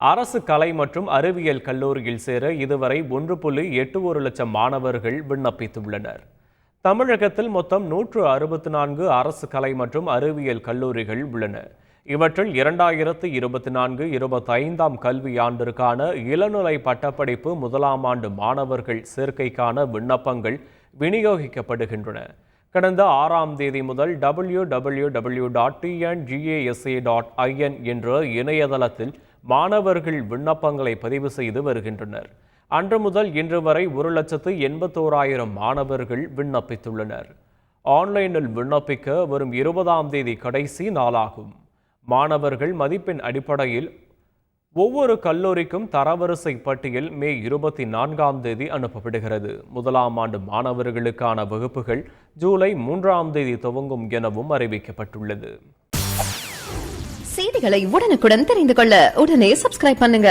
அரசு கலை மற்றும் அறிவியல் கல்லூரியில் சேர இதுவரை 1.81 லட்சம் மாணவர்கள் விண்ணப்பித்துள்ளனர். தமிழகத்தில் மொத்தம் 164 அரசு கலை மற்றும் அறிவியல் கல்லூரிகள் உள்ளன. இவற்றில் 2024-25 கல்வியாண்டிற்கான இளநிலை பட்டப்படிப்பு முதலாம் ஆண்டு மாணவர்கள் சேர்க்கைக்கான விண்ணப்பங்கள் விநியோகிக்கப்படுகின்றன. கடந்த 6ஆம் தேதி முதல் www.tngasa.in என்ற இணையதளத்தில் மாணவர்கள் விண்ணப்பங்களை பதிவு செய்து வருகின்றனர். அன்று முதல் இன்று வரை 1,81,000 மாணவர்கள் விண்ணப்பித்துள்ளனர். ஆன்லைனில் விண்ணப்பிக்க வரும் 20ஆம் தேதி கடைசி நாளாகும். மாணவர்கள் மதிப்பெண் அடிப்படையில் ஒவ்வொரு கல்லூரிக்கும் தரவரிசை பட்டியல் மே 24ஆம் தேதி அனுப்பப்படுகிறது. முதலாம் ஆண்டு மாணவர்களுக்கான வகுப்புகள் ஜூலை 3ஆம் தேதி துவங்கும் எனவும் அறிவிக்கப்பட்டுள்ளது. செய்திகளை உடனுக்குடன் தெரிந்து கொள்ள உடனே சப்ஸ்கிரைப் பண்ணுங்க.